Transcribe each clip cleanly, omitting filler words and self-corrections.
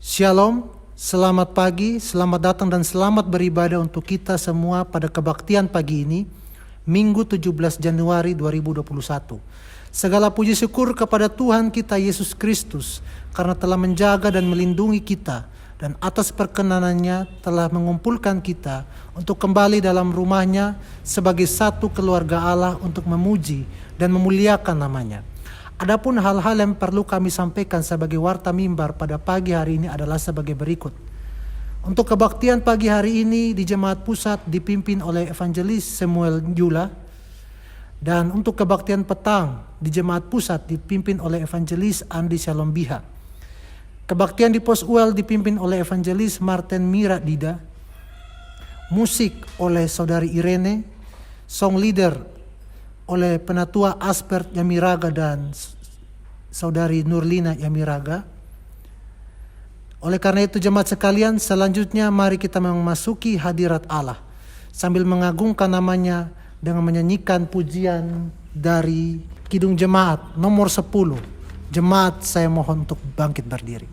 Shalom, selamat pagi, selamat datang dan selamat beribadah untuk kita semua pada kebaktian pagi ini, Minggu 17 Januari 2021. Segala puji syukur kepada Tuhan kita Yesus Kristus karena telah menjaga dan melindungi kita dan atas perkenanannya telah mengumpulkan kita untuk kembali dalam rumahnya sebagai satu keluarga Allah untuk memuji dan memuliakan namanya. Adapun hal-hal yang perlu kami sampaikan sebagai warta mimbar pada pagi hari ini adalah sebagai berikut. Untuk kebaktian pagi hari ini di Jemaat Pusat dipimpin oleh Evangelis Samuel Jula. Dan untuk kebaktian petang di Jemaat Pusat dipimpin oleh Evangelis Andi Shalom Biha. Kebaktian di Pos UL dipimpin oleh Evangelis Martin Mira Dida. Musik oleh Saudari Irene. Song leader oleh Penatua Aspert Yamiraga dan Saudari Nurlina Yamiraga. Oleh karena itu jemaat sekalian, selanjutnya mari kita memasuki hadirat Allah sambil mengagungkan namanya dengan menyanyikan pujian dari Kidung Jemaat nomor 10. Jemaat, saya mohon untuk bangkit berdiri.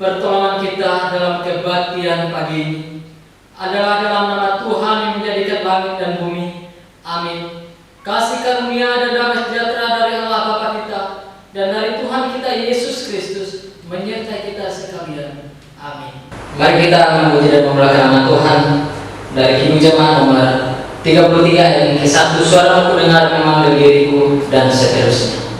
Pertolongan kita dalam kebaktian pagi ini adalah dalam nama Tuhan yang menjadikan langit dan bumi. Amin. Kasih karunia dan damai sejahtera dari Allah Bapa kita dan dari Tuhan kita Yesus Kristus menyertai kita sekalian. Amin. Mari kita memuji dan memuliakan nama Tuhan dari Kidung Jemaat nomor 33 ayat ke-1. Suaramu dengar memanggil diriku dan seterusnya.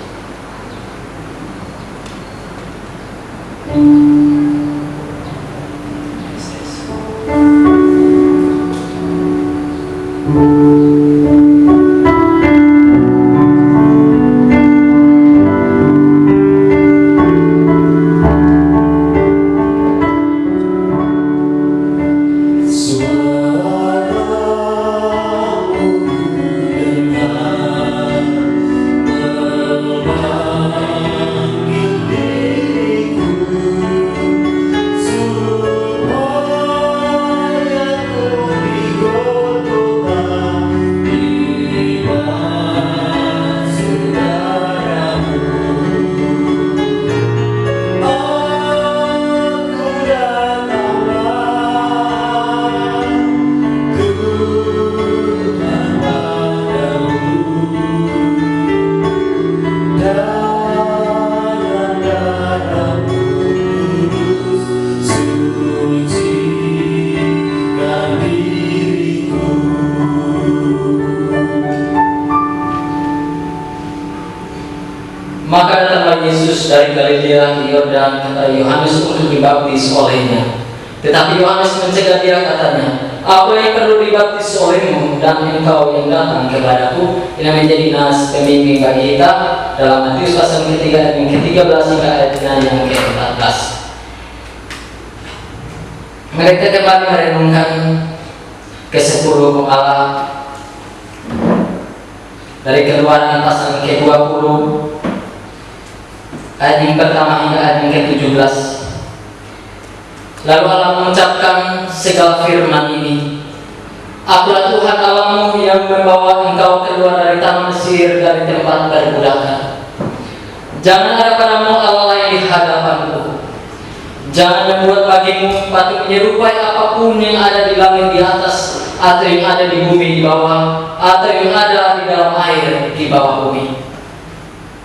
Maka datanglah Yesus dari Galilea ke Yordan kepada Yohanes untuk dibaptis olehnya. Tetapi Yohanes mencegah dia, katanya, "Apa yang perlu dibaptis olehmu dan engkau yang datang kepadaku?" Ini menjadi nas pembimbing bagi kita dalam Matius pasal ketiga ayat yang ke-13 hingga ayatnya yang ke-14. Mereka kembali merenungkan ke-10 Allah dari Keluaran pasal ke-20 ayat yang pertama hingga ayat yang ke-17. Lalu Allah mengucapkan segala firman ini, "Akulah Tuhan Allahmu yang membawa engkau keluar dari tanah Mesir, dari tempat perbudakan. Jangan ada padamu Allah lain di hadapanku. Jangan membuat bagimu patung menyerupai apapun yang ada di langit di atas, atau yang ada di bumi di bawah, atau yang ada di dalam air di bawah bumi.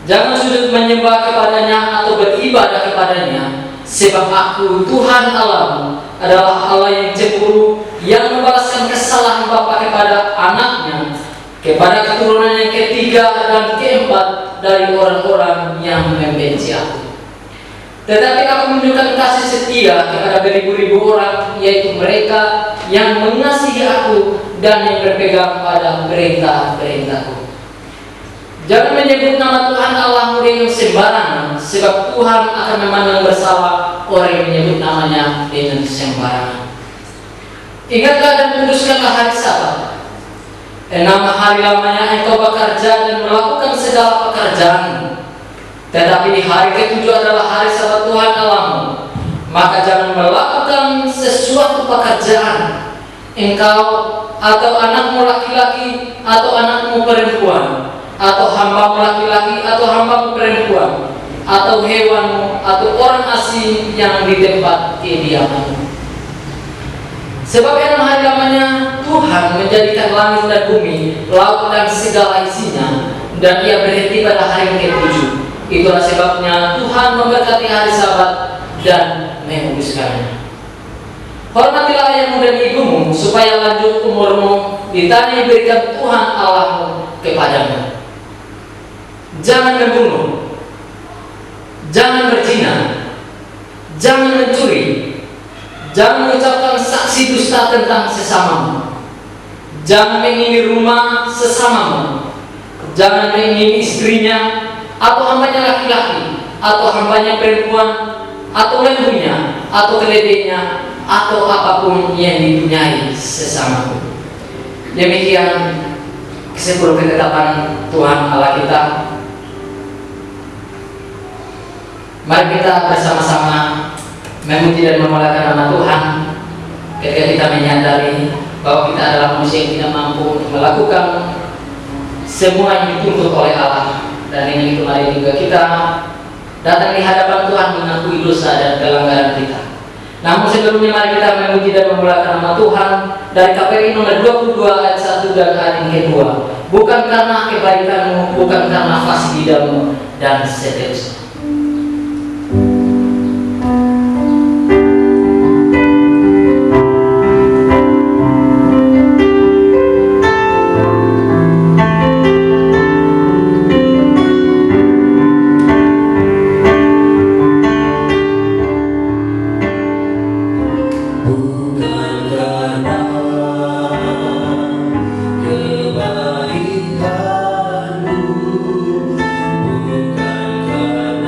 Jangan sujud menyembah kepadanya atau beribadah kepadanya, sebab aku Tuhan Allahmu adalah Allah yang cemburu, yang membalaskan kesalahan bapa kepada anaknya, kepada keturunan yang ketiga dan keempat dari orang-orang yang membenci aku." Tetapi aku menunjukkan kasih setia kepada beribu-ribu orang, yaitu mereka yang mengasihi aku dan yang berpegang pada perintah-perintahku. Jangan menyebut nama Tuhan Allahmu dengan sembarangan, sebab Tuhan akan memandang bersalah orang yang menyebut namanya dengan sembarangan. Ingatlah dan kuduskanlah hari Sabat. 6 hari lamanya engkau bekerja dan melakukan segala pekerjaanmu. Tetapi di hari ke-7 adalah hari Sabat Tuhan Allahmu. Maka jangan melakukan sesuatu pekerjaan, engkau atau anakmu laki-laki atau anakmu perempuan, atau hambamu laki-laki atau hambamu perempuan, atau hewanmu atau orang asing yang di tempat kediamanmu. Sebab 6 hari lamanya Tuhan menjadikan langit dan bumi, laut dan segala isinya, dan Ia berhenti pada hari ke-7. Itulah sebabnya Tuhan memberkati hari Sabat dan menguduskannya. Hormatilah ayahmu dan ibumu, supaya lanjut umurmu di tanah yang diberikan Tuhan Allahmu kepadamu. Jangan membunuh, jangan berzina, jangan mencuri, jangan mengucapkan saksi dusta tentang sesamamu, jangan mengingini rumah sesamamu, jangan mengingini istrinya atau hambanya laki-laki atau hambanya perempuan atau lembunya atau keledainya atau apapun yang dipunyai sesamamu. Demikian 10 ketetapan Tuhan Allah kita. Mari kita bersama-sama memuji dan memuliakan nama Tuhan ketika kita menyadari bahwa kita adalah manusia yang tidak mampu untuk melakukan semua yang dituntut oleh Allah, dan dengan itu mari juga kita datang di hadapan Tuhan mengakui dosa dan pelanggaran kita. Namun sebelumnya mari kita memuji dan memuliakan nama Tuhan dari KPI nomor 22 ayat 1 dan ayat yang kedua. Bukan karena kebaikanmu, bukan karena fasih bidamu, dan seterusnya. Kebaikanmu bukan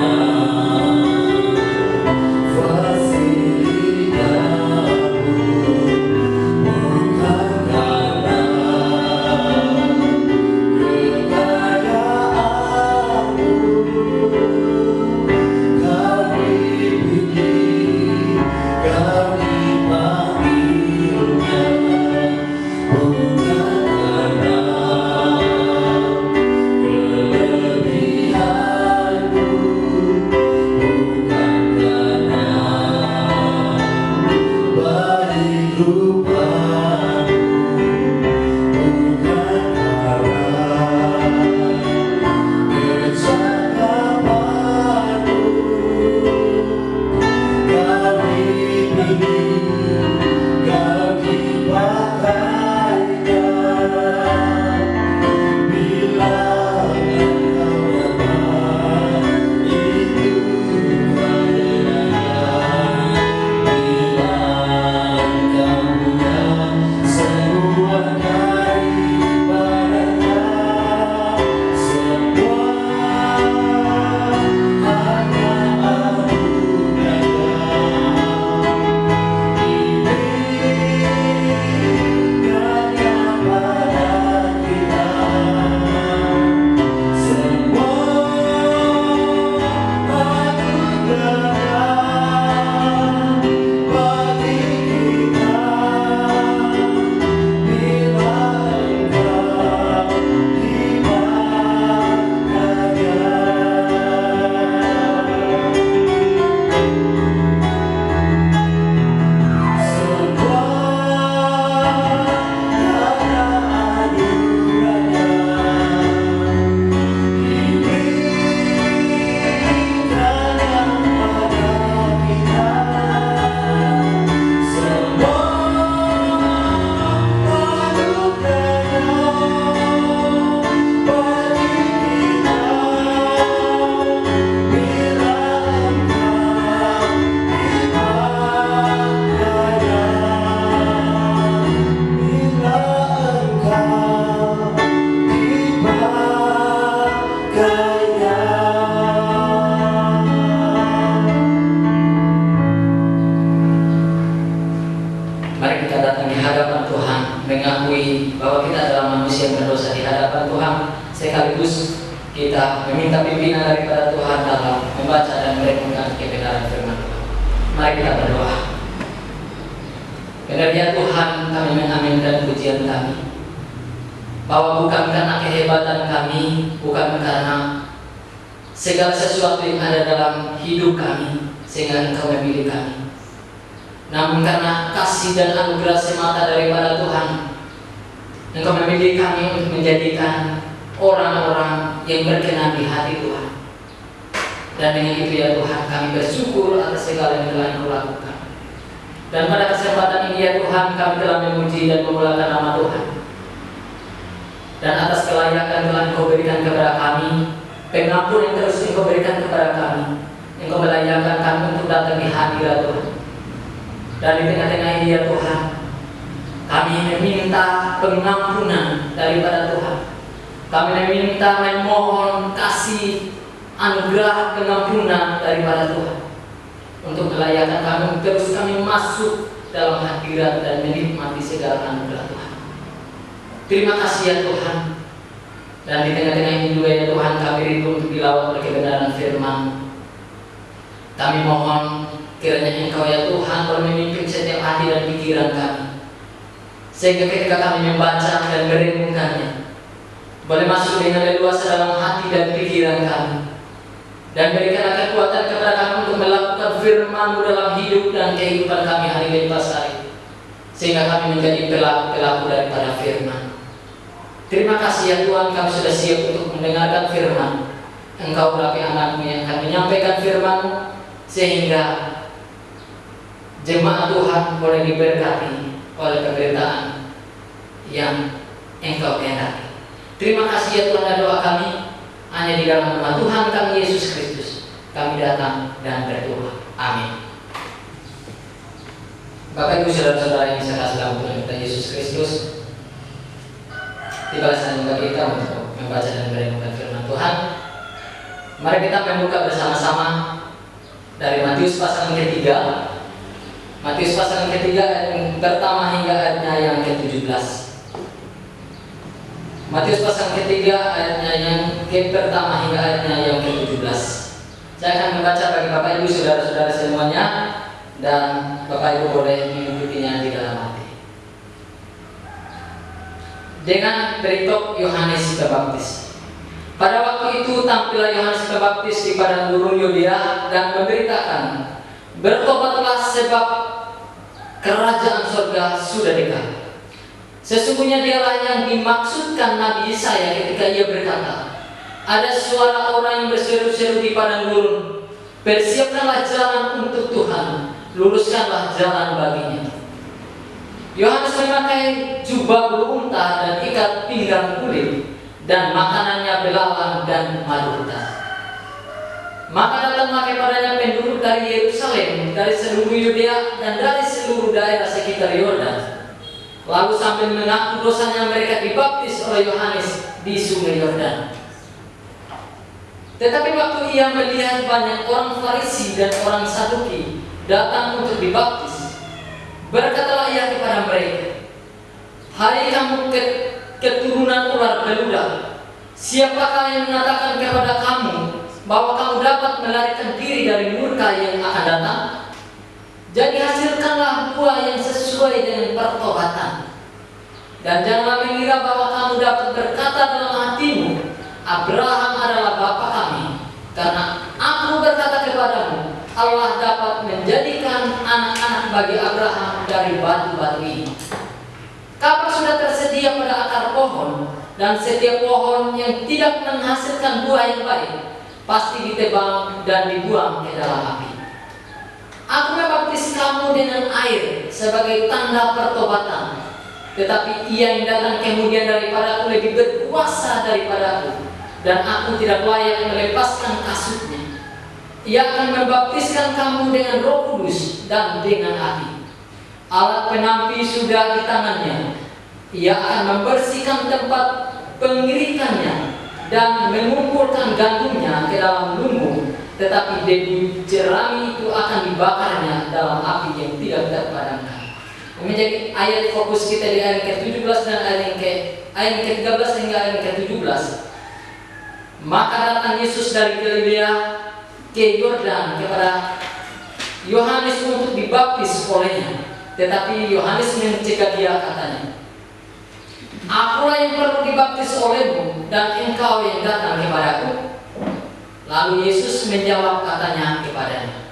Mari kita berdoa. Benar ya Tuhan, kami mengaminkan pujian kami, bahwa bukan karena kehebatan kami, bukan karena segala sesuatu yang ada dalam hidup kami sehingga Engkau memilih kami, namun karena kasih dan anugerah semata daripada Tuhan, Engkau memilih kami untuk menjadikan orang-orang yang berkenan di hati Tuhan. Dan dengan itu ya Tuhan, kami bersyukur atas segala yang telah Engkau lakukan. Dan pada kesempatan ini ya Tuhan, kami telah memuji dan memuliakan nama Tuhan. Dan atas kelayakan telah Engkau berikan kepada kami, pengampun yang terus Engkau berikan kepada kami, Engkau melayakan kami untuk datang di hadirat Tuhan. Dan di tengah-tengah ini ya Tuhan, kami meminta pengampunan daripada Tuhan. Kami meminta memohon kasih anugerah pengampunan daripada Tuhan, untuk melayakan kami, terus kami masuk dalam hadirat dan menikmati segala anugerah Tuhan. Terima kasih ya Tuhan. Dan di tengah-tengah ini juga ya Tuhan, kami rindu untuk dilawat oleh kebenaran firman. Kami mohon kiranya Engkau ya Tuhan boleh memimpin setiap hati dan pikiran kami, sehingga ketika kami membaca dan merenungkannya, boleh masuk dengan leluasa dalam hati dan pikiran kami, dan berikan kekuatan kepada kami untuk melakukan firman-Mu dalam hidup dan kehidupan kami hari lepas hari, sehingga kami menjadi pelaku-pelaku daripada firman. Terima kasih ya Tuhan, kami sudah siap untuk mendengarkan firman. Engkau berapi anak-Mu yang akan menyampaikan firman-Mu, sehingga jemaat Tuhan boleh diberkati oleh pemberitaan yang Engkau kehendaki. Terima kasih ya Tuhan, dan doa kami hanya di dalam nama Tuhan kami Yesus Kristus kami datang dan berdoa. Amin. Bapak Ibu saudara-saudara yang saya kasih dalam Tuhan kita Yesus Kristus, tiba saatnya bagi kita untuk membaca dan merenungkan firman Tuhan. Mari kita membuka bersama-sama dari Matius pasal yang ketiga. Matius pasal yang ketiga ayat yang pertama hingga ayatnya yang ke-17. Matius pasal ketiga ayatnya yang pertama hingga ayatnya yang ke-17. Saya akan membaca bagi Bapak Ibu saudara-saudara semuanya, dan Bapak Ibu boleh mengikutinya di dalam hati. Dengan berikut Yohanes Pembaptis. Pada waktu itu tampillah Yohanes Pembaptis di padang gurun Yudea dan memberitakan, bertobatlah sebab kerajaan surga sudah dekat. Sesungguhnya dialah yang dimaksudkan Nabi Yesaya ketika ia berkata, ada suara orang yang berseru-seru di padang gurun, persiapkanlah jalan untuk Tuhan, luruskanlah jalan baginya. Yohanes memakai jubah bulu unta dan ikat pinggang kulit, dan makanannya belalang dan madu unta. Maka datanglah kepadanya penduduk dari Yerusalem, dari seluruh Yudea dan dari seluruh daerah sekitar Yordan. Lalu sambil mengaku dosanya mereka dibaptis oleh Yohanes di sungai Yordan. Tetapi waktu ia melihat banyak orang Farisi dan orang Saduki datang untuk dibaptis, berkatalah ia kepada mereka, hai kamu keturunan ular beludak, siapakah yang mengatakan kepada kamu bahwa kamu dapat melarikan diri dari murka yang akan datang? Jadi hasilkanlah buah yang sesuai dengan pertobatan. Dan janganlah mengira bahwa kamu dapat berkata dalam hatimu, Abraham adalah bapa kami. Karena aku berkata kepadamu, Allah dapat menjadikan anak-anak bagi Abraham dari batu-batu ini. Kapak sudah tersedia pada akar pohon, dan setiap pohon yang tidak menghasilkan buah yang baik pasti ditebang dan dibuang ke dalam api. Aku membaptis kamu dengan air sebagai tanda pertobatan, tetapi ia yang datang kemudian daripadaku lebih berkuasa daripadaku, dan aku tidak layak melepaskan kasutnya. Ia akan membaptiskan kamu dengan Roh Kudus dan dengan api. Alat penampi sudah di tangannya. Ia akan membersihkan tempat pengirikannya dan mengumpulkan gandumnya ke dalam lumbung, tetapi debu jerami itu akan dibakarnya dalam api yang tidak terpadamkan. Menjadi ayat fokus kita di ayat ke-17 dan ayat ke-13 hingga ayat ke-17. Maka datang Yesus dari Galilea ke Yordan kepada Yohanes untuk dibaptis olehnya. Tetapi Yohanes mencegah dia, katanya, "Akulah yang perlu dibaptis olehmu, dan engkau yang datang kepadaku." Lalu Yesus menjawab, katanya kepadanya,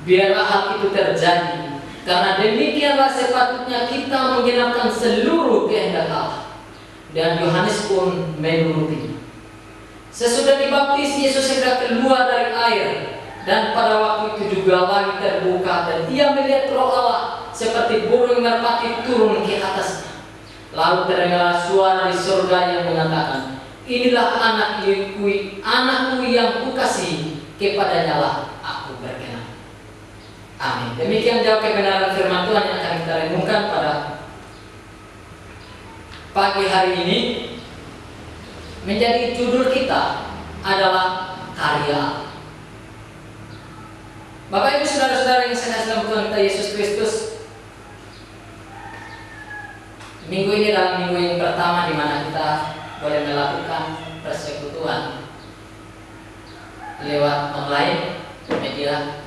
"Biarlah hal itu terjadi, karena demikianlah sepatutnya kita menggenapkan seluruh kehendak Allah." Dan Yohanes pun menuruti. Sesudah dibaptis, Yesus segera keluar dari air, dan pada waktu itu juga langit terbuka, dan ia melihat Roh Allah seperti burung merpati turun ke atasnya. Lalu terdengar suara di surga yang mengatakan, "Inilah anakku yang kukasihi, kepadanya lah aku berkenan." Amin. Demikian jauh kebenaran firman Tuhan yang akan kita renungkan pada pagi hari ini. Menjadi judul kita adalah karya. Bapak Ibu saudara-saudara yang saya kasih dalam Tuhan kita Yesus Kristus, minggu ini adalah minggu yang pertama di mana kita boleh melakukan persekutuan lewat online media,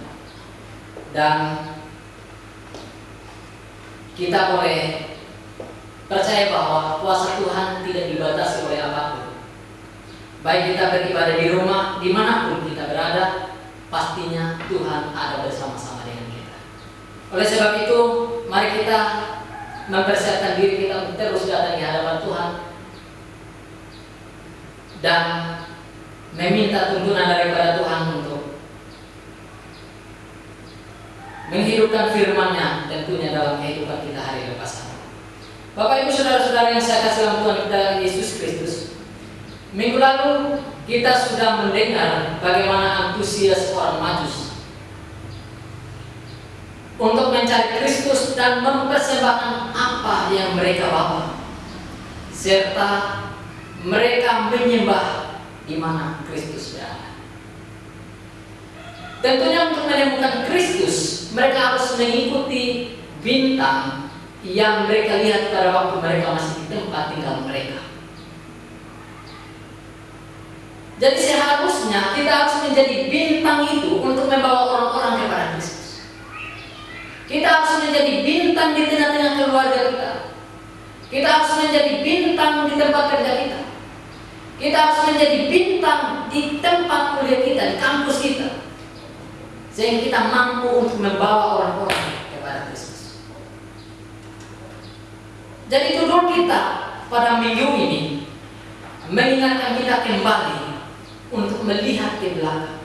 dan kita boleh percaya bahwa kuasa Tuhan tidak dibatasi oleh apapun. Baik kita beribadah di rumah, dimanapun kita berada, pastinya Tuhan ada bersama-sama dengan kita. Oleh sebab itu, mari kita mempersiapkan diri kita untuk terus datang di hadapan Tuhan dan meminta tuntunan daripada Tuhan untuk menghidupkan firman-Nya tentunya dalam kehidupan kita hari lepas hari. Bapak Ibu saudara-saudara yang saya kasih dalam Tuhan kita Yesus Kristus, minggu lalu kita sudah mendengar bagaimana antusias orang Majus untuk mencari Kristus dan mempersembahkan apa yang mereka bawa, serta mereka menyembah di mana Kristus berada. Tentunya untuk menemukan Kristus, mereka harus mengikuti bintang yang mereka lihat pada waktu mereka masih di tempat tinggal mereka. Jadi seharusnya kita harus menjadi bintang itu untuk membawa orang-orang kepada Kristus. Kita harus menjadi bintang di tengah-tengah keluarga kita. Kita harus menjadi bintang di tempat kerja kita. Kita harus menjadi bintang di tempat kuliah kita, di kampus kita, sehingga kita mampu untuk membawa orang-orang kepada Kristus. Jadi judul kita pada minggu ini mengingatkan kita kembali untuk melihat ke belakang,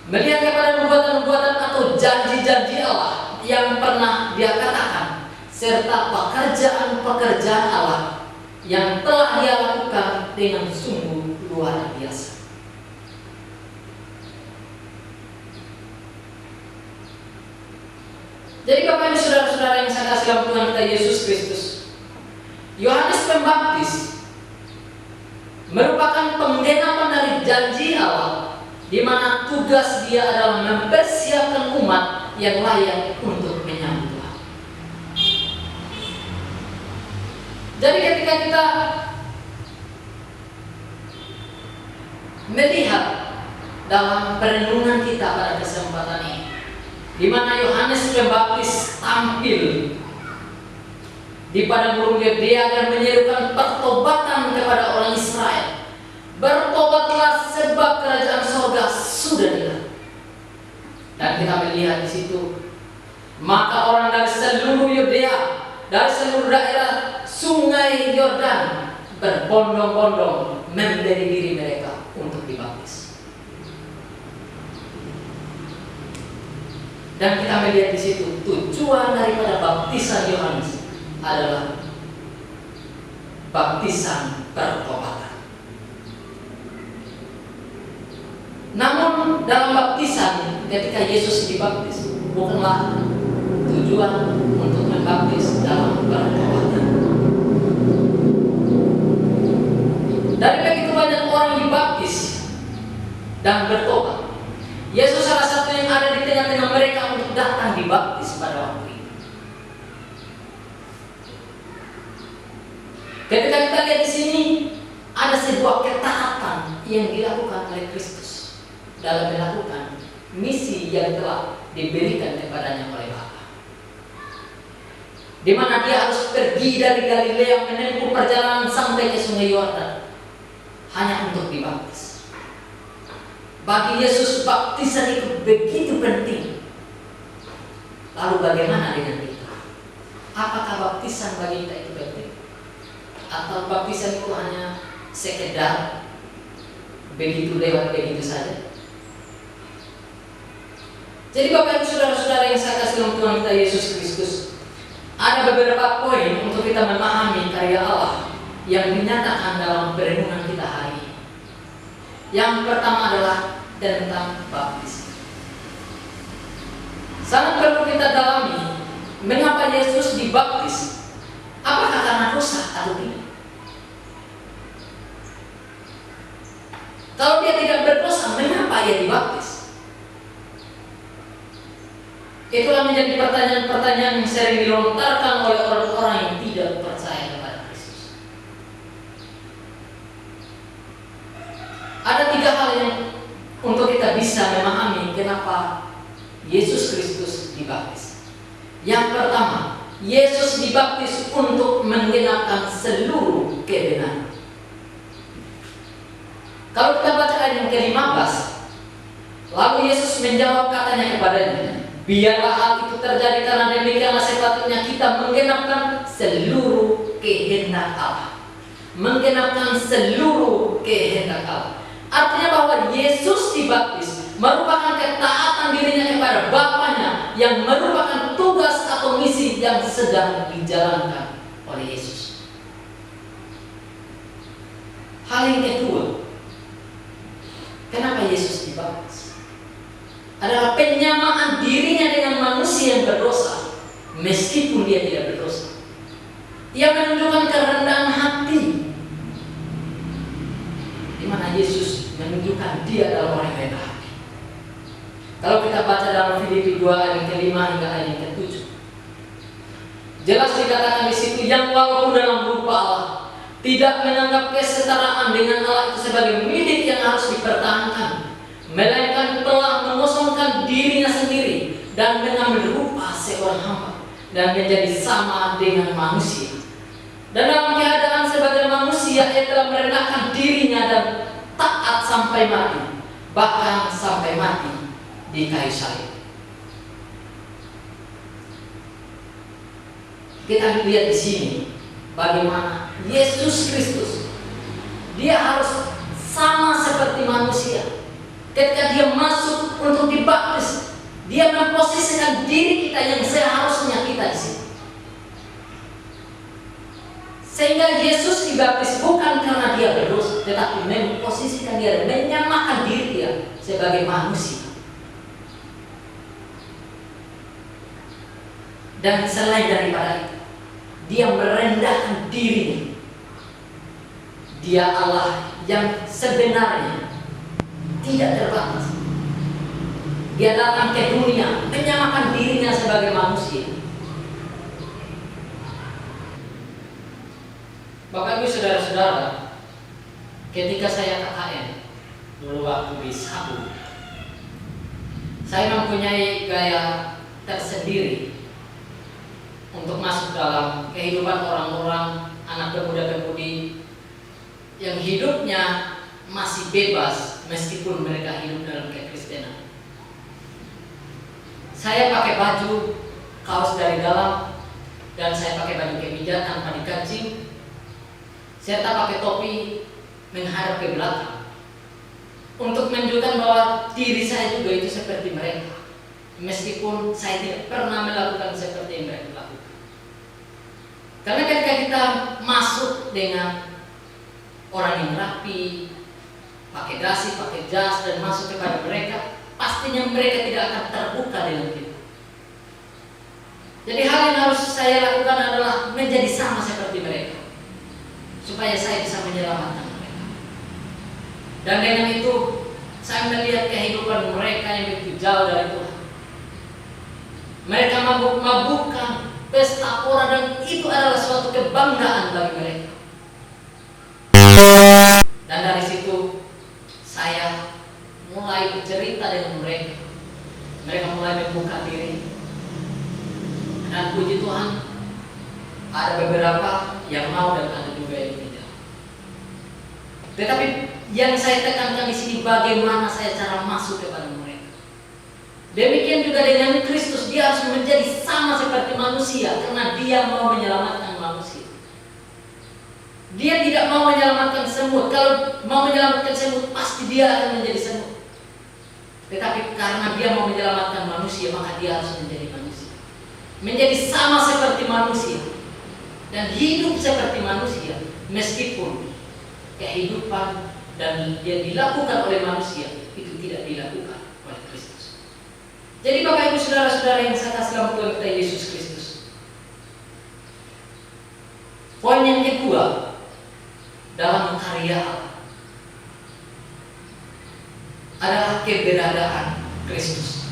melihat kepada nubuatan-nubuatan atau janji-janji Allah yang pernah Dia katakan, serta pekerjaan-pekerjaan Allah yang telah Dia lakukan dengan sungguh luar biasa. Jadi Bapak Ibu saudara-saudara yang saya kasih dalam Tuhan kita Yesus Kristus, Yohanes Pembaptis merupakan penggenapan dari janji Allah, di mana tugas dia adalah mempersiapkan umat yang layak untuk menyambut Tuhan. Jadi ketika kita melihat dalam perenungan kita pada kesempatan ini, di mana Yohanes Pembaptis tampil di padang gurun Yudea dan menyerukan pertobatan kepada orang Israel. Bertobatlah sebab kerajaan surga sudah dekat. Dan kita melihat di situ, maka orang dari seluruh Yudea, dari seluruh daerah sungai Yordan berbondong-bondong memberi diri mereka untuk dibaptis. Dan kita melihat di situ tujuan daripada baptisan Yohanes adalah baptisan pertobatan. Namun dalam baptisan ketika Yesus dibaptis bukanlah tujuan untuk membaptis dalam pertobatan. Dari begitu banyak orang dibaptis dan bertobat, Yesus salah satu yang ada di tengah-tengah mereka untuk datang dibaptis pada waktu itu. Ketika kita lihat di sini ada sebuah ketaatan yang dilakukan oleh Kristus dalam melakukan misi yang telah diberikan kepadanya oleh Bapa. Di mana dia harus pergi dari Galilea menempuh perjalanan sampai ke Sungai Yordan hanya untuk dibaptis. Bagi Yesus baptisan itu begitu penting. Lalu bagaimana dengan kita? Apakah baptisan bagi kita itu penting? Atau baptisan itu hanya sekedar begitu lewat begitu saja? Jadi Bapak Ibu Saudara-saudara yang saya kasih dalam Tuhan kita Yesus Kristus, ada beberapa poin untuk kita memahami karya Allah yang dinyatakan dalam perenungan kita hari ini. Yang pertama adalah tentang baptisan. Sangat perlu kita dalami mengapa Yesus dibaptis. Apakah karena dosa atau tidak? Kalau dia tidak berdosa, mengapa ia dibaptis? Itulah menjadi pertanyaan-pertanyaan yang sering dilontarkan oleh orang-orang yang tidak percaya kepada Kristus. Ada 3 hal yang untuk kita bisa memahami kenapa Yesus Kristus dibaptis. Yang pertama, Yesus dibaptis untuk menggenapkan seluruh kebenaran. Kalau kita baca ayat yang ke-15, lalu Yesus menjawab katanya kepadanya, biarlah hal itu terjadi karena demikianlah sepatutnya kita menggenapkan seluruh kehendak Allah. Menggenapkan seluruh kehendak Allah. Artinya bahwa Yesus dibaptis merupakan ketaatan dirinya kepada Bapanya yang merupakan tugas atau misi yang sedang dijalankan oleh Yesus. Hal yang kedua, kenapa Yesus dibaptis? Adalah penyamaan dirinya dengan manusia yang berdosa meskipun dia tidak berdosa. Ia menunjukkan kerendahan hati, di mana Yesus menunjukkan dia adalah orang yang rendah hati. Kalau kita baca dalam Filipi 2 ayat yang ke-5 hingga ayat yang ke-7, jelas dikatakan di situ, yang walaupun dalam rupa Allah tidak menganggap kesetaraan dengan Allah itu sebagai milik yang harus dipertahankan, melainkan telah mengosongkan dirinya sendiri dan mengambil rupa seorang hamba dan menjadi sama dengan manusia. Dan dalam keadaan sebagai manusia, ia telah merendahkan dirinya dan taat sampai mati, bahkan sampai mati di kayu salib. Kita lihat di sini bagaimana Yesus Kristus, dia harus sama seperti manusia. Ketika dia masuk untuk dibaptis, dia memposisikan diri kita yang seharusnya kita di sini. Sehingga Yesus dibaptis bukan karena dia berdosa, tetapi memposisikan dia, menyamakan diri dia sebagai manusia. Dan selain daripada itu, dia merendahkan dirinya. Dia Allah yang sebenarnya tidak terbatas. Dia datang ke dunia menyamakan dirinya sebagai manusia. Bapak Ibu Saudara-saudara, ketika saya KKN dulu waktu di Sabu, saya mempunyai gaya tersendiri untuk masuk dalam kehidupan orang-orang, anak pemuda-pemudi yang hidupnya masih bebas meskipun mereka hidup dalam kekristenan. Saya pakai baju kaos dari dalam dan saya pakai baju kemeja tanpa dikancing, serta pakai topi menghadap ke belakang untuk menunjukkan bahwa diri saya juga itu seperti mereka, meskipun saya tidak pernah melakukan seperti yang mereka lakukan. Karena ketika kita masuk dengan orang yang rapi, pakai dasi, pakai jas, dan masuk kepada mereka, pastinya mereka tidak akan terbuka dengan kita. Jadi hal yang harus saya lakukan adalah menjadi sama seperti mereka, supaya saya bisa menyelamatkan mereka. Dan dengan itu saya melihat kehidupan mereka yang begitu jauh dari Tuhan. Mereka mabuk-mabukan, pesta pora, dan itu adalah suatu kebanggaan bagi mereka. Dan dari situ saya mulai mulai bercerita dengan mereka. Mereka mulai membuka diri. Dan puji Tuhan, ada beberapa yang mau dan ada juga yang tidak. Tetapi yang saya tekankan di sini bagaimana saya cara masuk kepada mereka. Demikian juga dengan Kristus, dia harus menjadi sama seperti manusia karena dia mau menyelamatkan manusia. Dia tidak mau menyelamatkan semut. Kalau mau menyelamatkan semut, pasti dia akan menjadi semut. Tetapi karena dia mau menyelamatkan manusia, maka dia harus menjadi manusia. Menjadi sama seperti manusia dan hidup seperti manusia, meskipun kehidupan dan yang dilakukan oleh manusia itu tidak dilakukan oleh Kristus. Jadi Bapak Ibu Saudara-saudara yang saya kasih dalam Tuhan kita Yesus Kristus, poin yang kedua dalam karya Allah adalah keberadaan Kristus.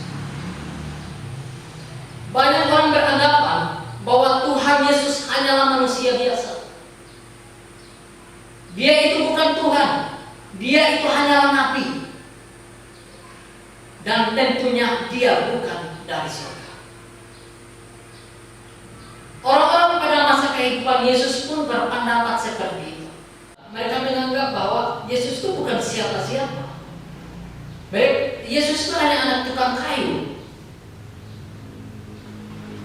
Banyak orang beranggapan bahwa Tuhan Yesus hanyalah manusia biasa. Dia itu bukan Tuhan. Dia itu hanyalah nabi. Dan tentunya dia bukan dari surga. Orang-orang pada masa kehidupan Yesus pun berpendapat seperti itu. Mereka menganggap bahwa Yesus itu bukan siapa-siapa. Yesus itu hanya anak tukang kayu.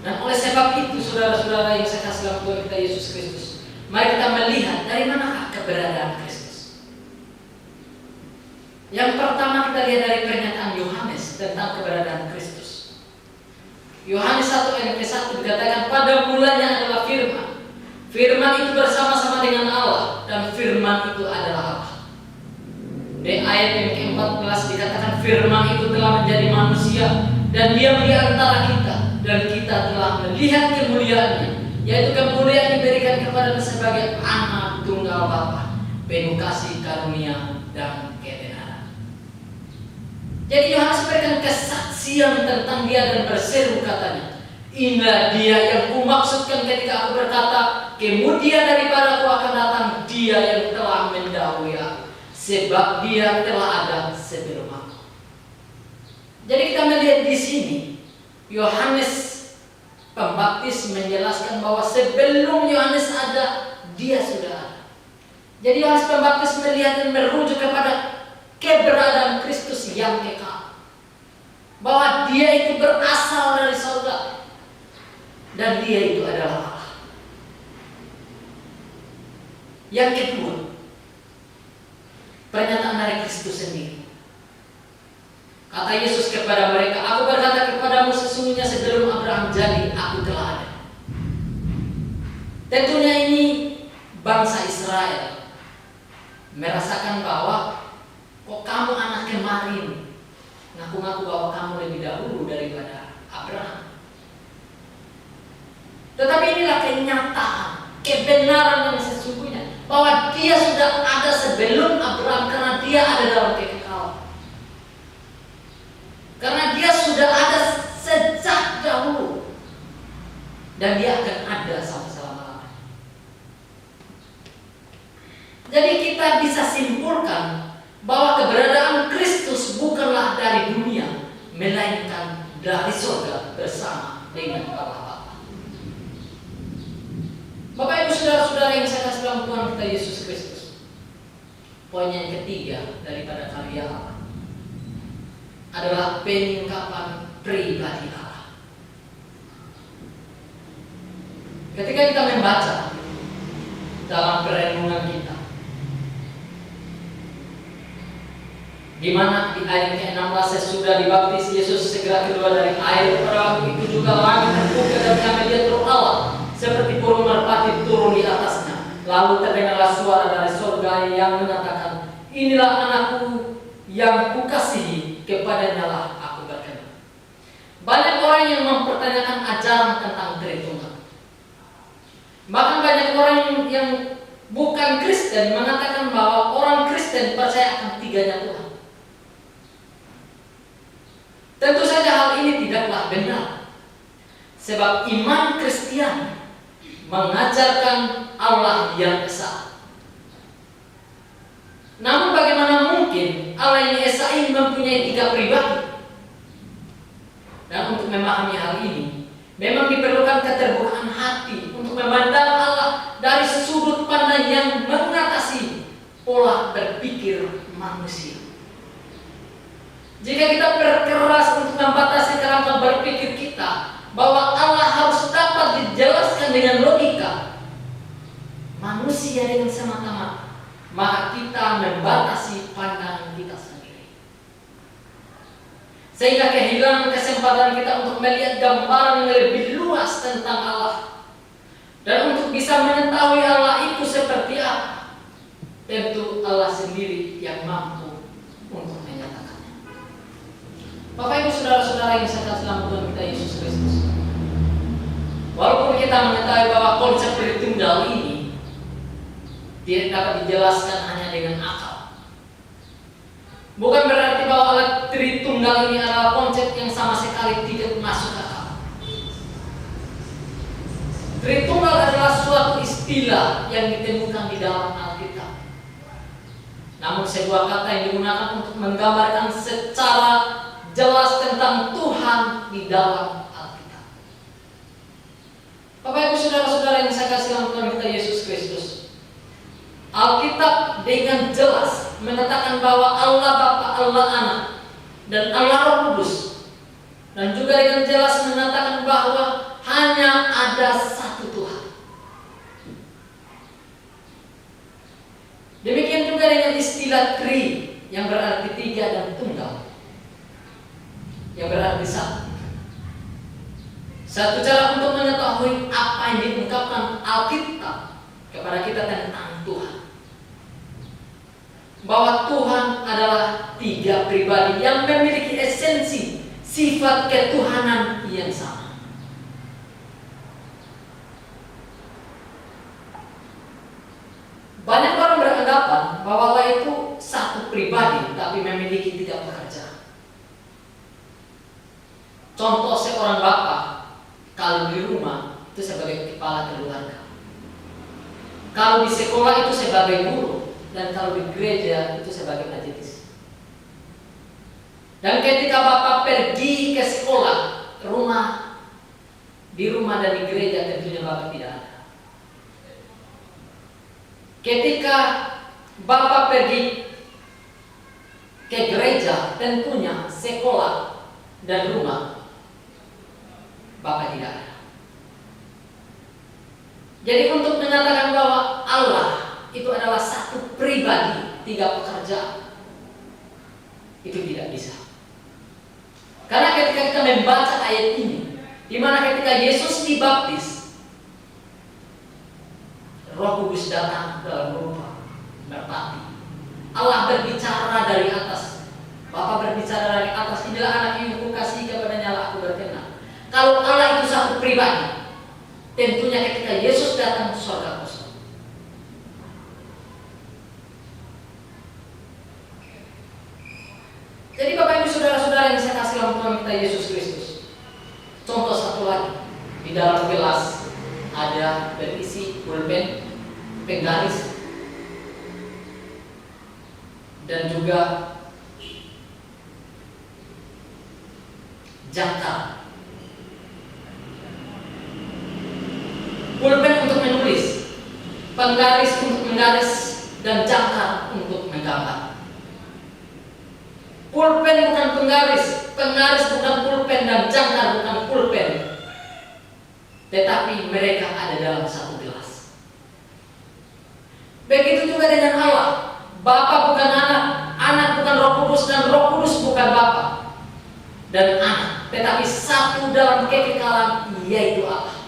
Dan oleh sebab itu, saudara-saudara yang saya kasih dalam Tuhan kita Yesus Kristus, mari kita melihat dari manakah keberadaan Kristus. Yang pertama kita lihat dari pernyataan Yohanes tentang keberadaan Kristus. Yohanes 1 ayat ke-1 dikatakan, pada mulanya adalah firman. Firman itu bersama-sama dengan Allah, dan firman itu adalah Allah. Di ayat yang ke-14 dikatakan firman itu telah menjadi manusia dan diam di antara kita, dan kita telah melihat kemuliaannya, yaitu kemuliaan diberikan kepadanya sebagai anak tunggal Bapa, penuh kasih karunia dan kebenaran. Jadi Yohanes memberikan kesaksian tentang dia dan berseru katanya, inilah dia yang kumaksudkan ketika aku berkata, kemudian daripada aku akan datang dia yang telah mendahului aku, sebab dia telah ada sebelum aku. Jadi kita melihat di sini Yohanes Pembaptis menjelaskan bahwa sebelum Yohanes ada, dia sudah ada. Jadi Yohanes Pembaptis melihat dan merujuk kepada keberadaan Kristus yang kekal, bahwa dia itu berasal dari surga dan dia itu adalah Allah. Yang kedua, pernyataan dari Kristus sendiri. Kata Yesus kepada mereka, aku berkata kepadamu sesungguhnya sebelum Abraham jadi, aku telah ada. Tentunya ini bangsa Israel merasakan bahwa kok kamu anak kemarin ngaku-ngaku bahwa kamu lebih dahulu daripada Abraham. Tetapi inilah kenyataan, kebenaran yang sesungguhnya, bahwa dia sudah ada sebelum Abraham karena dia ada dalam kekekalan. Karena dia sudah ada sejak dahulu dan dia akan ada sampai selama-lamanya. Jadi kita bisa simpulkan bahwa keberadaan Kristus bukanlah dari dunia, melainkan dari surga bersama dengan Allah Bapa. Bapak Ibu Saudara-saudara yang saya kasih dalam Tuhan kita Yesus Kristus, poin yang ketiga daripada karya Allah adalah penyingkapan pribadi Allah. Ketika kita membaca dalam perenungan kita, di mana di ayat ke-16 sesudah dibaptis Yesus segera keluar dari air, pada waktu itu juga langit terbuka dan kami melihat Roh Allah seperti burung merpati turun di atasnya. Lalu terdengarlah suara dari surga yang mengatakan, inilah anakku yang kukasihi, kepadanya lah aku berkenan. Banyak orang yang mempertanyakan ajaran tentang Tritunggal. Bahkan banyak orang yang bukan Kristen mengatakan bahwa orang Kristen percaya akan tiganya Tuhan. Tentu saja hal ini tidaklah benar, sebab iman Kristiani mengajarkan Allah yang esa. Namun bagaimana mungkin Allah yang Esa ini mempunyai 3 pribadi. Dan untuk memahami hal ini, memang diperlukan keterbukaan hati untuk memandang Allah dari sudut pandang yang mengatasi pola berpikir manusia. Jika kita berkeras untuk membatasi kerangka berpikir kita bahwa Allah harus dapat dijelaskan dengan logika manusia dengan semata-mata, maka kita membatasi pandangan kita sendiri, sehingga kehilangan kesempatan kita untuk melihat gambaran yang lebih luas tentang Allah dan untuk bisa mengetahui Allah itu seperti apa. Tentu Allah sendiri yang mampu untuk menyatakannya. Bapak Ibu saudara-saudara yang saya kasih dalam Tuhan kita Yesus Kristus, walaupun kita mengetahui bahwa konsep Tritunggal ini tidak dapat dijelaskan hanya dengan akal, bukan berarti bahwa alat Tritunggal ini adalah konsep yang sama sekali tidak masuk akal. Tritunggal adalah suatu istilah yang ditemukan di dalam Alkitab, namun sebuah kata yang digunakan untuk menggambarkan secara jelas tentang Tuhan di dalam Alkitab. Bapak Ibu saudara-saudara yang saya kasih dalam Tuhan kita Yesus Kristus, Alkitab dengan jelas mengatakan bahwa Allah Bapa, Allah Anak, dan Allah Roh Kudus, dan juga dengan jelas mengatakan bahwa hanya ada satu Tuhan. Demikian juga dengan istilah tri yang berarti 3 dan tunggal yang berarti satu. Satu cara untuk mengetahui apa yang diungkapkan Alkitab kepada kita tentang Tuhan, bahwa Tuhan adalah 3 pribadi yang memiliki esensi sifat ketuhanan yang sama. Banyak orang beranggapan bahwa Allah itu satu pribadi tapi memiliki 3 pekerjaan. Contoh seorang bapak kalau di rumah itu sebagai kepala keluarga, kalau di sekolah itu sebagai guru, dan kalau di gereja itu sebagai majelis. Dan ketika bapak pergi ke sekolah, di rumah dan di gereja tentunya bapak tidak ada. Ketika bapak pergi ke gereja, tentunya sekolah dan rumah bapak tidak ada. Jadi untuk menyatakan bahwa Allah itu adalah satu pribadi, 3 pekerjaan, itu tidak bisa. Karena ketika kita membaca ayat ini, di mana ketika Yesus dibaptis, Roh Kudus datang dalam rupa merpati. Allah berbicara dari atas. Bapa berbicara dari atas, inilah anak yang kukasihi, kepadanya lah aku berkenan. Kalau Allah itu satu pribadi, tentunya ketika Yesus datang surga kosong. Jadi Bapak Ibu saudara-saudara yang saya kasih dalam Tuhan kita Yesus Kristus, contoh satu lagi, di dalam gelas ada berisi pulpen, penggaris, dan juga jangkar. Pulpen untuk menulis, penggaris untuk menggaris, dan jangkar untuk menggambar. Pulpen bukan penggaris, penggaris bukan pulpen, dan jangkar bukan pulpen, tetapi mereka ada dalam satu gelas. Begitu juga dengan Allah. Bapa bukan anak, anak bukan Roh Kudus, dan Roh Kudus bukan Bapa dan anak, tetapi satu dalam kekekalan, yaitu Allah.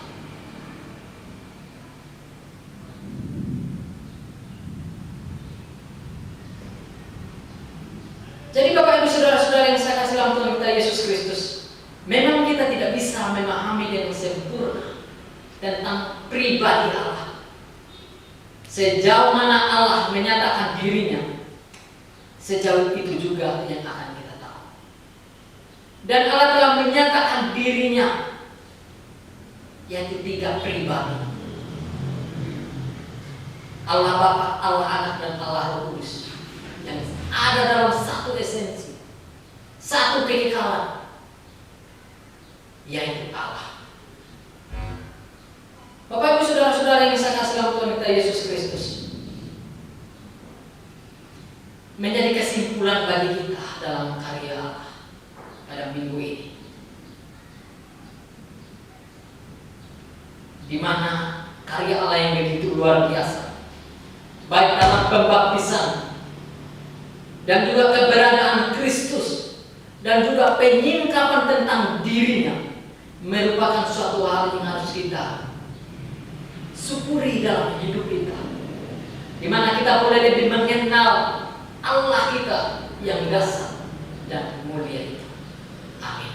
Jadi Bapak Ibu saudara-saudara yang saya kasih dalam Tuhan kita Yesus Kristus, memang kita tidak bisa memahami dengan sempurna tentang pribadi Allah. Sejauh mana Allah menyatakan dirinya, sejauh itu juga yang akan kita tahu. Dan Allah telah menyatakan dirinya, yaitu 3 pribadi. Allah Bapa, Allah Anak, dan Allah Roh Kudus, yang ada dalam satu esensi, satu kekekalan, yaitu Allah. Bapak Ibu saudara-saudara yang saya kasih dalam Tuhan kita Yesus Kristus, menjadi kesimpulan bagi kita dalam karya Allah pada minggu ini, di mana karya Allah yang begitu luar biasa, baik dalam pembaptisan dan juga keberadaan Kristus dan juga penyingkapan tentang dirinya, merupakan suatu hal yang harus kita syukuri dalam hidup kita, di mana kita boleh lebih mengenal Allah kita yang dasar dan mulia itu. Amin.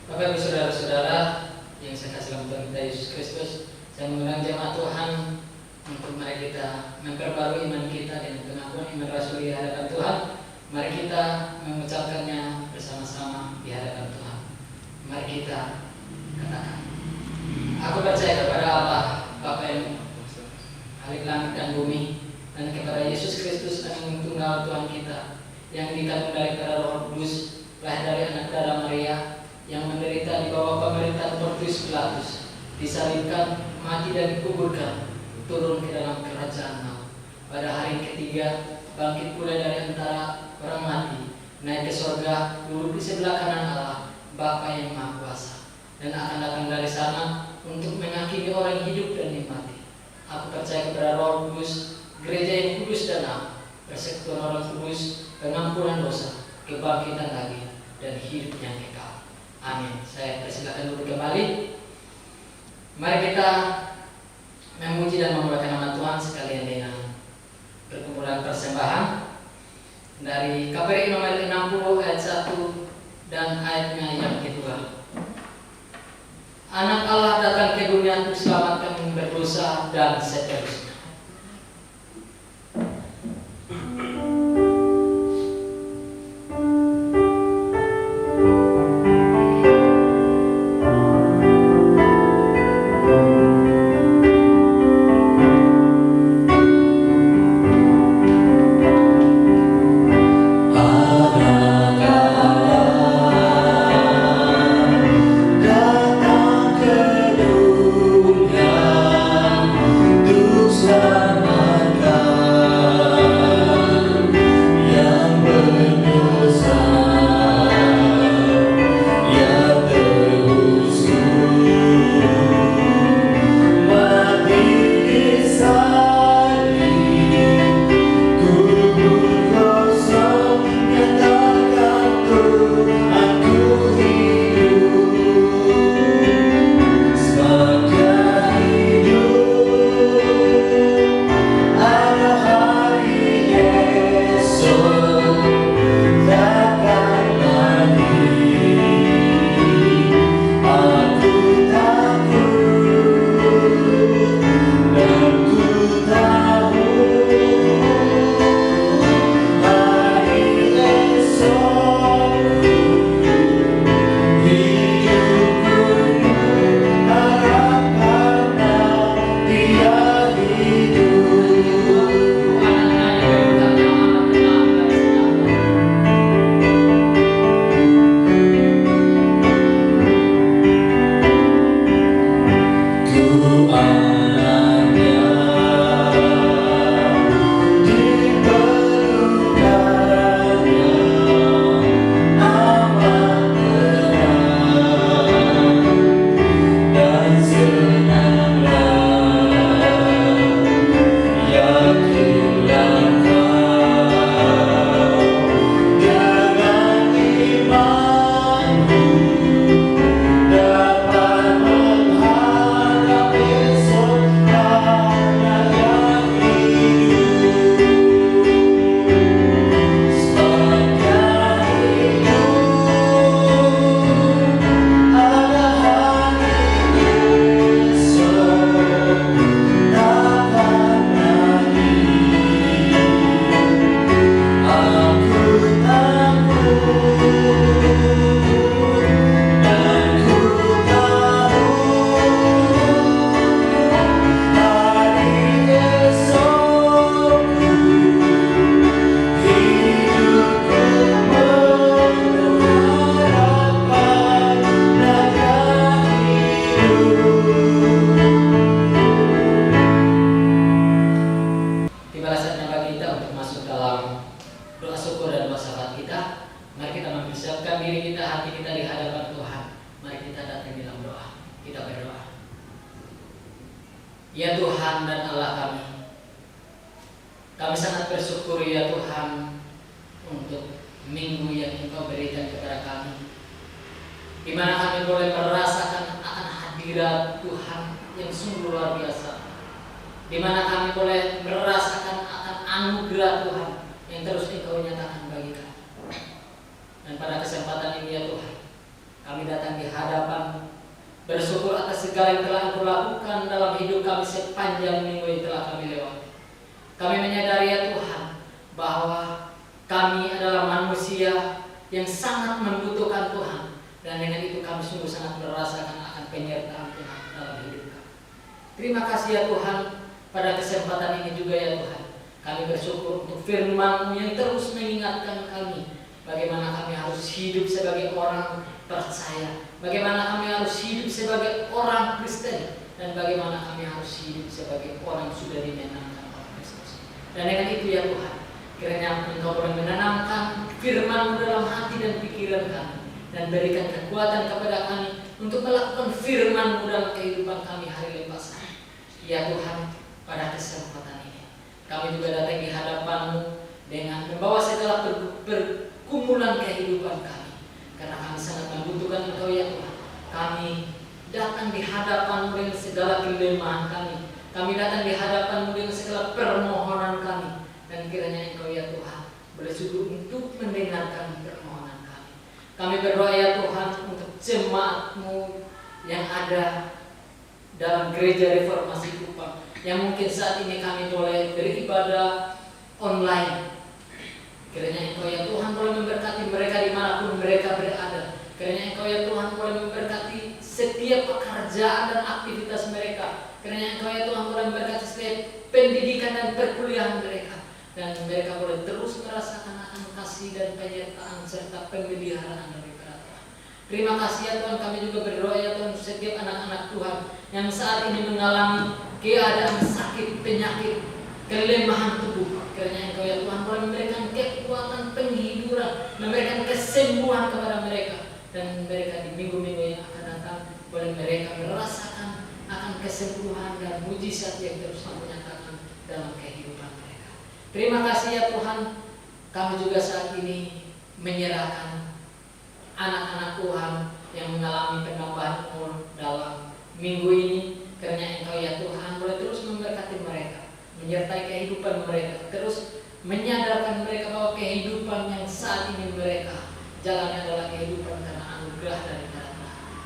Bapak Ibu saudara-saudara yang saya kasih dalam Tuhan kita Yesus Kristus, saya mengundang jemaat Tuhan untuk mari kita memperbarui iman kita dengan pengakuan iman rasuli di hadapan Tuhan. Mari kita mengucapkannya bersama-sama di hadapan Tuhan. Mari kita katakan, aku percaya kepada Allah Bapa yang Halik langit dan bumi, dan kepada Yesus Kristus yang tunggal Tuhan kita, yang dikandung daripada Roh Kudus, lahir dari anak darah Maria, yang menderita di bawah pemerintahan Pontius Pilatus, disalibkan, mati dan dikuburkan, turun ke dalam kerajaan maut. Pada hari ketiga bangkit pula dari antara orang mati, naik ke surga, duduk di sebelah kanan Allah, Bapa yang Maha Kuasa, dan akan datang dari sana untuk menghakimi orang hidup dan yang mati. Aku percaya kepada Roh Kudus, gereja yang kudus dan am, persekutuan orang kudus, pengampunan dosa, kebangkitan lagi, dan hidup yang kekal. Amin. Saya persilakan dulu kembali. Mari kita memuji dan memuliakan nama Tuhan sekalian dengan perkumpulan persembahan dari KPRI nomor 60 ayat 1 dan ayatnya yang kedua. Anak Allah datang ke dunia untuk selamatkan yang berdosa dan seterusnya. Datang ke dunia dalam doa syukur dan doa syafaat kita. Mari kita mempersiapkan diri kita, hati kita di hadapan Tuhan. Mari kita datang dalam doa. Kita berdoa. Ya Tuhan dan Allah kami sangat bersyukur ya Tuhan untuk minggu yang Engkau berikan kepada kami, di mana kami boleh merasakan akan hadirat Tuhan yang sungguh luar biasa, di mana kami boleh merasakan akan anugerah Tuhan yang terus Engkau nyatakan bagi kami. Dan pada kesempatan ini ya Tuhan, kami datang di hadapan bersyukur atas segala yang telah Engkau lakukan dalam hidup kami sepanjang minggu yang telah kami lewati. Kami menyadari ya Tuhan bahwa kami adalah manusia yang sangat membutuhkan Tuhan, dan dengan itu kami sungguh sangat merasakan akan penyertaan Tuhan dalam hidup kami. Terima kasih ya Tuhan, pada kesempatan ini juga ya Tuhan, kami bersyukur untuk firman-Mu yang terus mengingatkan kami bagaimana kami harus hidup sebagai orang percaya, bagaimana kami harus hidup sebagai orang Kristen, dan bagaimana kami harus hidup sebagai orang yang sudah dimenangkan oleh Kristus. Dan dengan itu ya Tuhan, kiranya Engkau boleh menanamkan firman-Mu dalam hati dan pikiran kami, dan berikan kekuatan kepada kami untuk melakukan firman-Mu dalam kehidupan kami hari lepas hari. Ya Tuhan, pada kesempatan ini kami juga datang di hadapan-Mu dengan membawa segala pergumulan kehidupan kami, karena kami sangat membutuhkan Engkau ya Tuhan. Kami datang di hadapan-Mu dengan segala kelemahan kami. Kami datang di hadapan-Mu dengan segala permohonan kami, dan kiranya Engkau ya Tuhan boleh sungguh untuk mendengarkan permohonan kami. Kami berdoa ya Tuhan untuk jemaat-Mu yang ada dalam gereja Reformasi Kupang, yang mungkin saat ini kami boleh beribadah online. Kiranya Engkau ya Tuhan boleh memberkati mereka dimanapun mereka berada. Kiranya Engkau ya Tuhan boleh memberkati setiap pekerjaan dan aktivitas mereka. Kiranya Engkau ya Tuhan boleh memberkati setiap pendidikan dan perkuliahan mereka, dan mereka boleh terus merasakan akan kasih dan penyertaan serta pemeliharaan dari Tuhan. Terima kasih ya Tuhan, kami juga berdoa ya Tuhan setiap anak-anak Tuhan yang saat ini mengalami keadaan sakit, penyakit, kelemahan tubuh. Kiranya Engkau ya Tuhan boleh memberikan kekuatan penghiburan, memberikan kesembuhan kepada mereka, dan mereka di minggu-minggu yang akan datang boleh mereka merasakan akan kesembuhan dan mujizat yang terus menyatakan dalam kehidupan mereka. Terima kasih ya Tuhan, kami juga saat ini menyerahkan anak-anak Tuhan yang mengalami penambahan umur dalam minggu ini. Kiranya Engkau ya Tuhan boleh terus memberkati mereka, menyertai kehidupan mereka, terus menyadarkan mereka bahwa kehidupan yang saat ini mereka jalannya adalah kehidupan karena anugerah dari Tuhan.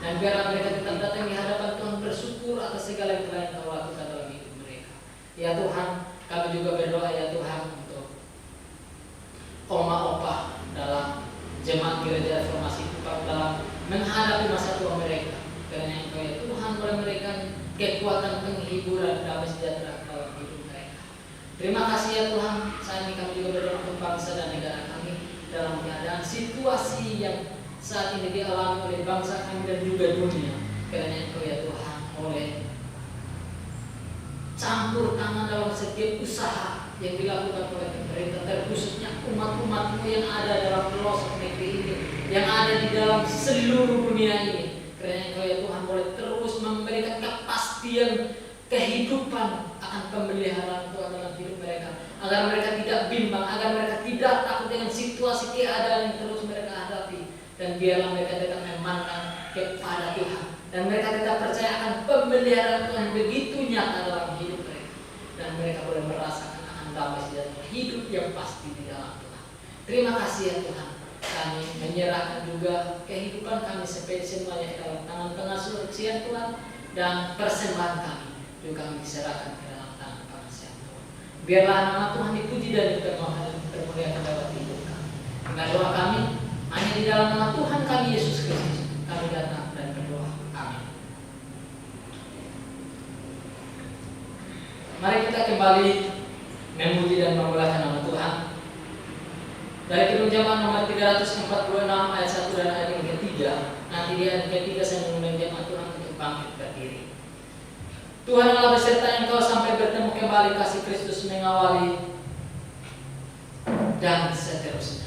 Dan biarlah mereka tetap datang di hadapan Tuhan bersyukur atas segala yang telah Engkau lakukan dalam hidup mereka. Ya Tuhan, kami juga berdoa ya Tuhan untuk oma-opa dalam jemaat gereja Reformasi Kupang dalam menghadapi masa tua mereka. Karena Engkau ya Tuhan boleh memberikan kekuatan penghiburan damai sejahtera dalam hidup mereka. Terima kasih ya Tuhan, saat ini kami juga berdoa untuk bangsa dan negara kami dalam keadaan situasi yang saat ini dialami oleh bangsa kami dan juga dunia. Kiranya Engkau ya Tuhan boleh campur tangan dalam setiap usaha yang dilakukan oleh pemerintah, terkhususnya umat-umat-Mu yang ada dalam pelosok negeri ini, yang ada di dalam seluruh dunia ini. Kiranya Engkau ya Tuhan boleh terus memberikan kepastian kehidupan akan pemeliharaan Tuhan dalam hidup mereka, agar mereka tidak bimbang, agar mereka tidak takut dengan situasi keadaan yang terus mereka hadapi. Dan biarlah mereka tetap memandang kepada Tuhan, dan mereka tetap percaya akan pemeliharaan Tuhan begitu nyata dalam hidup mereka, dan mereka boleh merasakan akan damai sejahtera hidup yang pasti di dalam Tuhan. Terima kasih ya Tuhan, kami menyerahkan juga kehidupan kami semuanya ke dalam tangan pengasuh kesian Tuhan, dan persembahan kami juga kami diserahkan ke dalam tangan pengasihan Tuhan. Biarlah nama Tuhan dipuji dan dipermuliakan dalam hidup kami. Dengan doa kami hanya di dalam nama Tuhan kami Yesus Kristus kami datang dan berdoa. Amin. Mari kita kembali memuji dan memuliakan nama Tuhan. Dari Kidung Jemaat nomor 346 ayat 1 dan ayat yang ketiga. Nanti di ayat ketiga saya mengundang jemaat Tuhan untuk bangkit berdiri. Tuhan Allah beserta engkau sampai bertemu kembali, kasih Kristus mengawali dan seterusnya.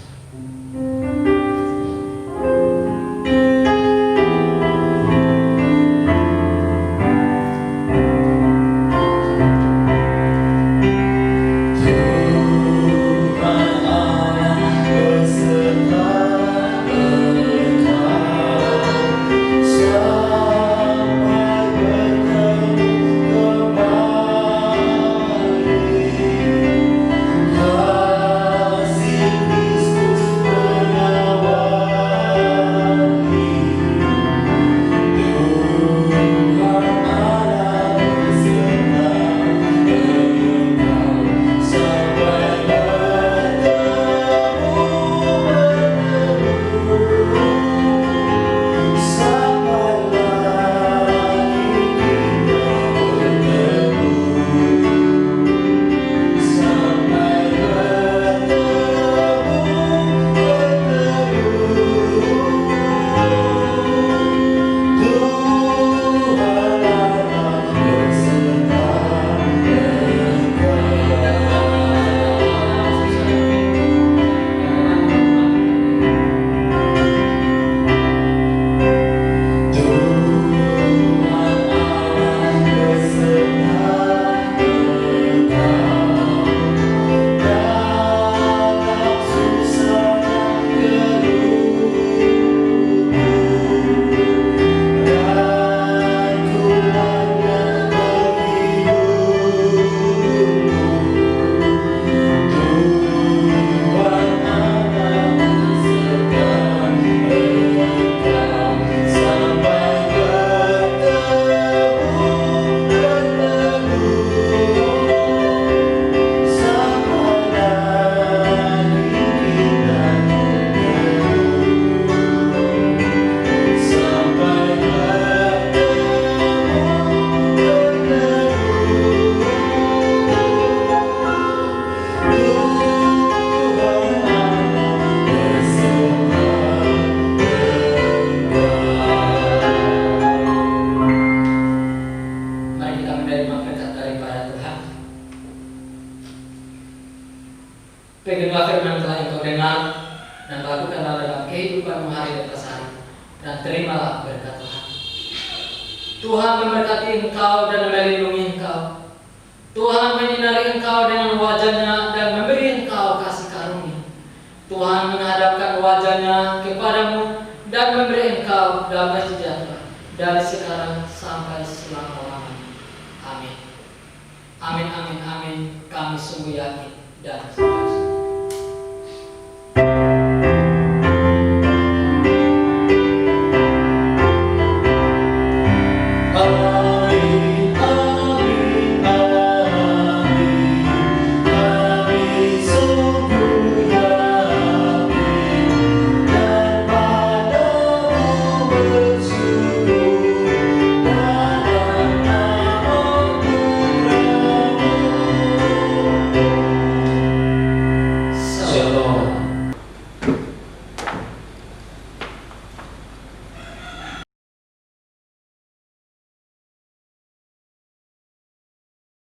Peganlah firman telah engkau dengar dan lakukanlah dalam kehidupanmu hari lepas hari, dan terimalah berkat Tuhan. Tuhan memberkati engkau dan melindungi engkau. Tuhan menyinari engkau dengan wajah-Nya dan memberi engkau kasih karunia. Tuhan menghadapkan wajah-Nya kepadamu dan memberi engkau damai sejahtera dari sekarang sampai selama-lamanya. Amin. Amin, amin, amin. Kami sungguh yakin dan setuju.